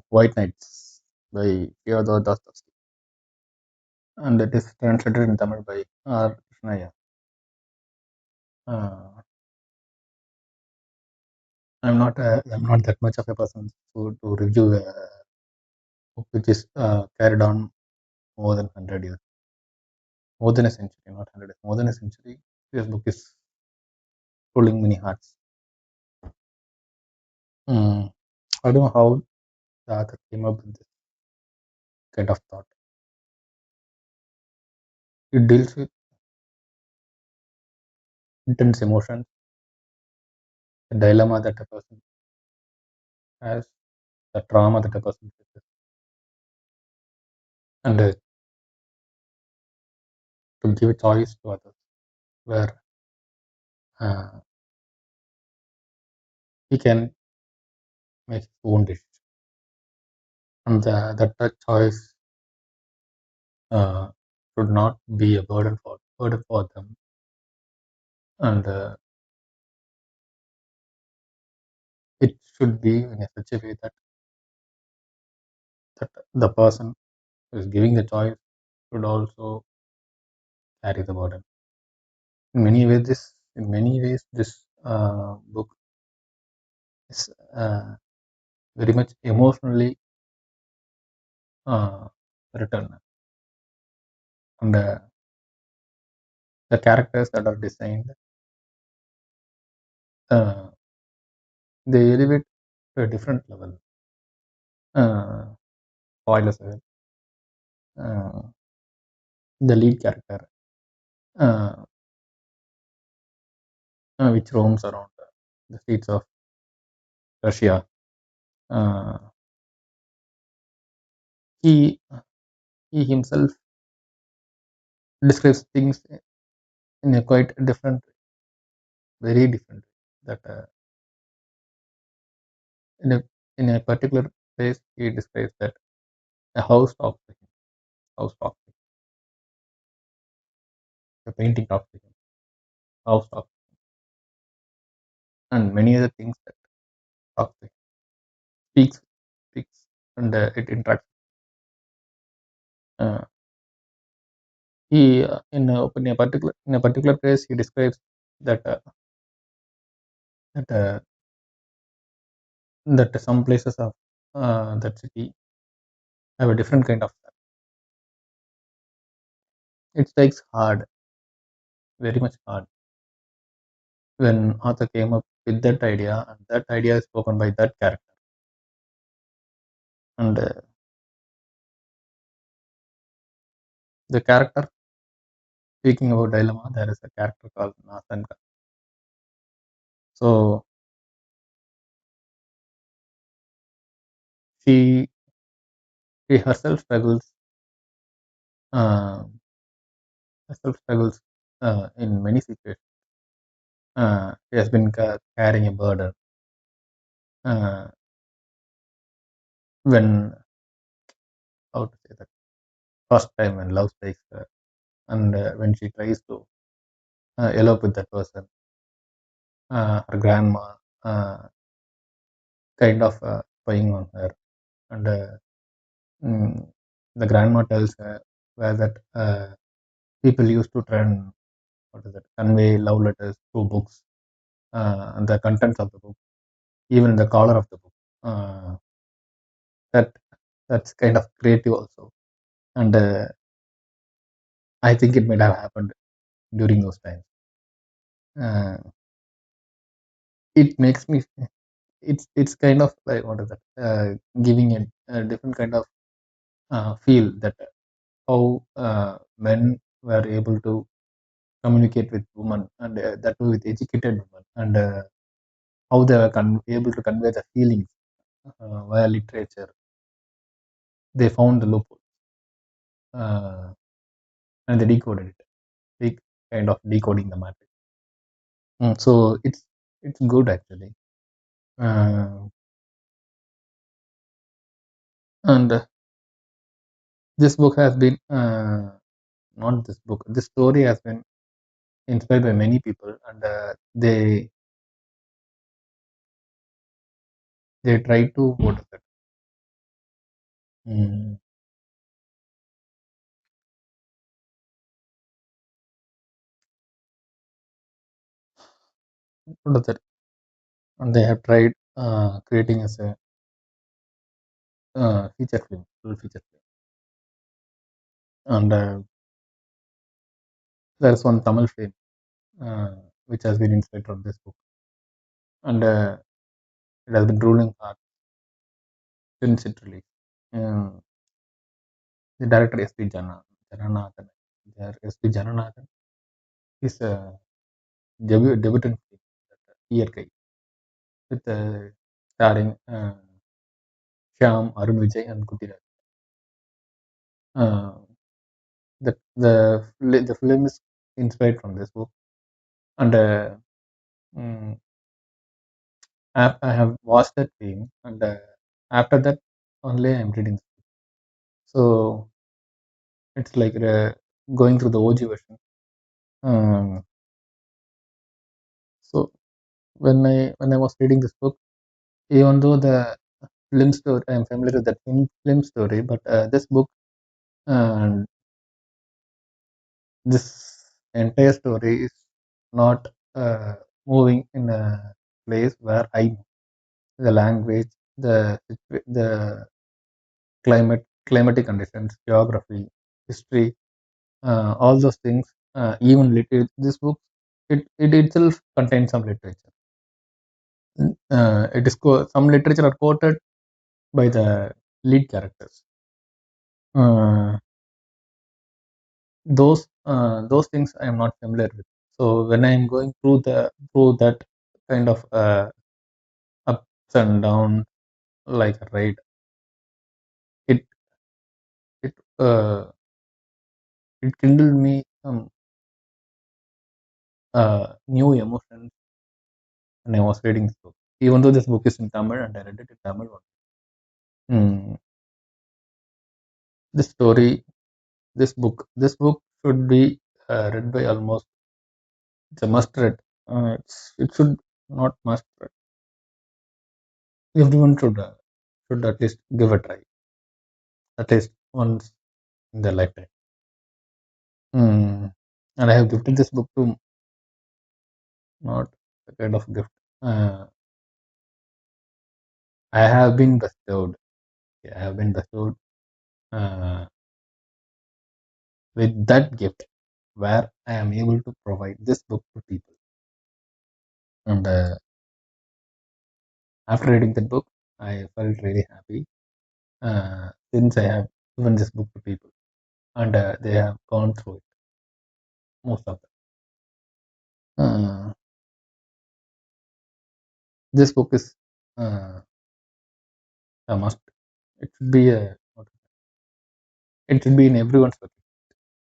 White Nights by Fyodor Dostoevsky, and it is translated in Tamil by R. Krishnaya. Uh, I'm not that much of a person to review a book which is carried on more than 100 years, more than a century, not 100 years, more than a century. This book is pulling many hearts. Mm, I don't know how the author came up with this kind of thought. It deals with intense emotions, the dilemma that a person has, the trauma that a person faces, and to give a choice to others where uh, he can make his own decision, and that choice uh, should not be a burden for them, and it should be in a such a way that the person who is giving the choice should also carry the burden. In many ways, this book is very much emotionally uh, written, and the characters that are designed, uh, they elevate to a different level. Uh, Spoilers ahead. Uh, the lead character, uh, which roams around the streets of Russia, uh, he he himself describes things in a quite different, very different way. That in a in a particular place, he describes that a house talks to him, house talks to him, a painting talks to him, house talks, and many other things that talk to him, speaks, speaks, and it interacts. Uh, he in a particular place he describes that that that some places of that city have a different kind of. It strikes hard, very much hard, when author came up with that idea, and that idea is spoken by that character. And the character, speaking about dilemma, there is a character called Nasanka. So she she uh, herself struggles in many situations. She has been carrying a burden uh, when, how to say that, first time when love strikes her, and when she tries to elope with that person, her grandma kind of spying on her, and mm, the grandma tells her where that people used to try and, what is it, convey love letters through books, and the contents of the book, even the color of the book. Uh, that that's kind of creative also, and I think it might have happened during those times. Uh, it makes me, it's kind of like, what is that, giving a different kind of feel that how men were able to communicate with women, and that too with educated women, and how they were able to convey the feelings via literature. They found the loophole, uh, and they decoded it. They kind of decoding the matrix. So it's good actually, uh, and this book has been not this book. This story has been inspired by many people, and they try to, what is it, Mm. What is that? And they have tried creating as a feature film, full feature film. And there's one Tamil film uh, which has been inspired from this book, and it has been ruling hard since it released. Um, the director S.P. Jananathan, S.P. Jananathan is a debutant film, Iyarkai, with starring Shyam, Arun Vijay, and Kutiraj. Uh, the film is inspired from this book, and mm, I have watched that film, and after that only I'm reading. So it's like going through the OG version. Um, so when I was reading this book, even though the film story, I'm familiar with that film story, but this book, uh, this entire story is not moving in a place where I the language, the climatic conditions, geography, history, all those things, even this book, it itself contains some literature. Some literature are quoted by the lead characters. Uh, those things I am not familiar with. So when I am going through that kind of ups and downs like a ride, it it uh, it kindled me some new emotions when I was reading this book. Even though this book is in Tamil and I read it in Tamil. Mm, this story, this book should be read by almost. It's a must read. It should not must read. Everyone should at least give a try, at least once in their lifetime. And I have gifted this book to not a kind of gift. Uh, I have been bestowed. I have been bestowed uh, with that gift where I am able to provide this book to people. And after reading that book, I felt really happy since I have given this book to people and they have gone through it, most of them. This book is a must. It should be it should be in everyone's book.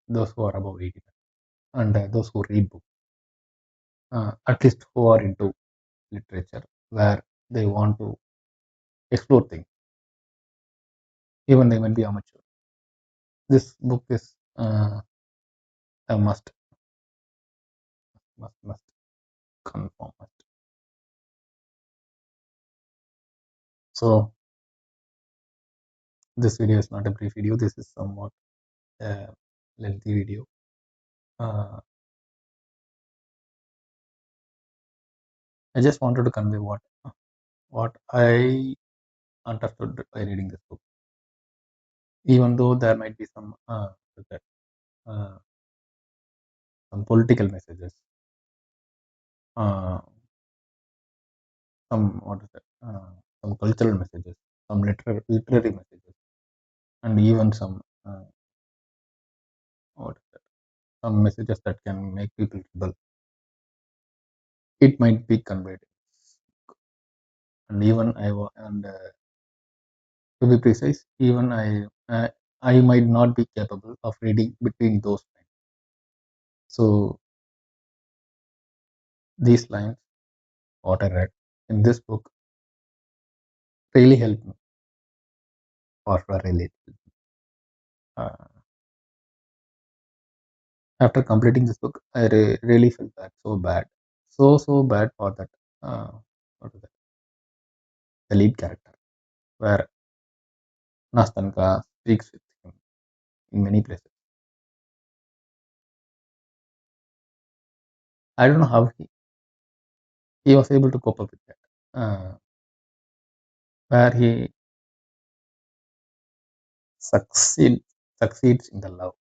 Those who are above 80 and those who read books, at least who are into literature, where they want to explore things, even they might be amateur. This book is a must confirm. Must. So this video is not a brief video. This is somewhat a lengthy video. I just wanted to convey what I understood by reading this book, even though there might be uh, some political messages, uh, some cultural messages, some literary messages, and even what is that, some messages that can make people rebel. It might be conveyed, and even to be precise, even I might not be capable of reading between those lines. So these lines, what I read in this book, really helped me, or really. Uh, After completing this book, I really felt bad, so bad, so bad for that. What is that? The lead character, where Nastanka speaks with him in many places. I don't know how he was able to cope up with that. Where he succeed, succeeds in the love.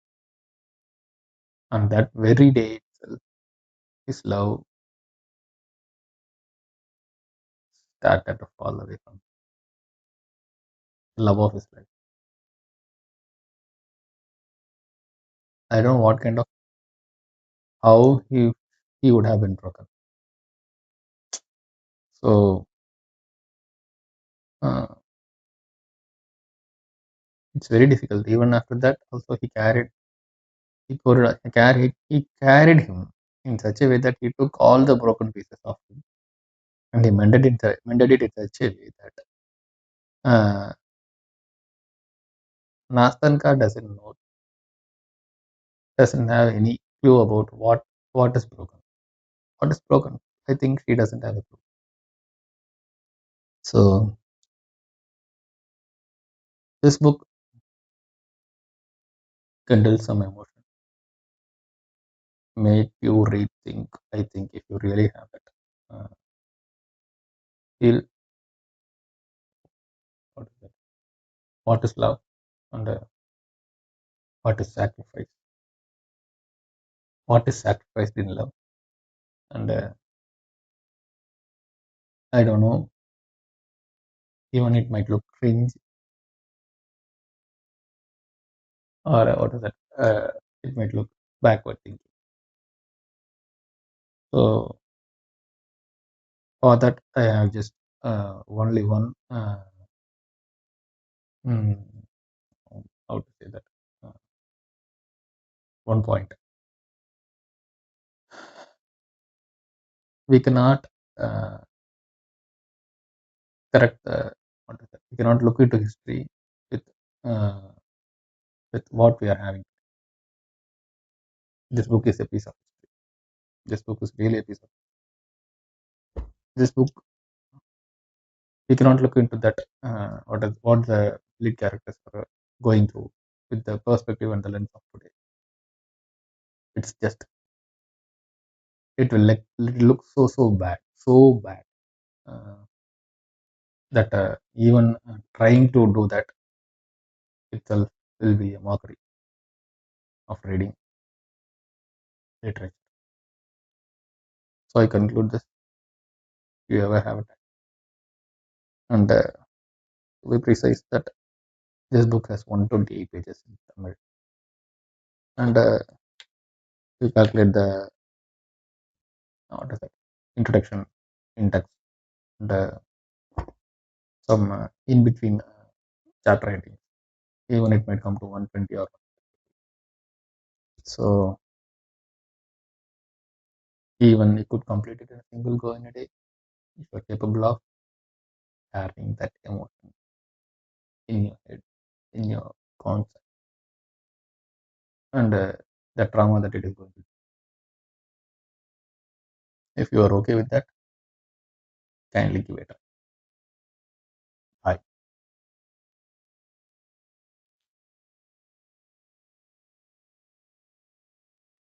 On that very day itself, his love started to fall away from the love of his life. I don't know what kind of how he would have been broken. So uh, it's very difficult. Even after that, also he carried him in such a way that he took all the broken pieces of him and he mended it in such a way that Nastanka doesn't have any clue about what is broken. What is broken? I think she doesn't have a clue. So this book kindles some emotion, make you rethink. I think if you really have it, feel what is it? What is love and what is sacrifice? What is sacrificed in love? And I don't know. Even it might look cringe or what is it? It might look backward thinking. So for that, I have just only one. Mm, how to say that? Uh, One point. We cannot uh, correct the what is that? We cannot look into history with uh, with what we are having. This book is a piece of history. This book is really a piece of this book. We cannot look into that. What the lead characters are going through with the perspective and the lens of today. It's just it look so bad that even trying to do that itself will be a mockery of reading literature. So I conclude this. If you ever have it, and to be precise, that this book has 128 pages in Tamil, and we calculate the what is that introduction, index, and some in between chapter writing. Even it might come to 120 or so. Even you could complete it in a single go in a day if you're capable of carrying that emotion in your head, in your concept, and the trauma that it is going to. If you are okay with that, kindly give it up.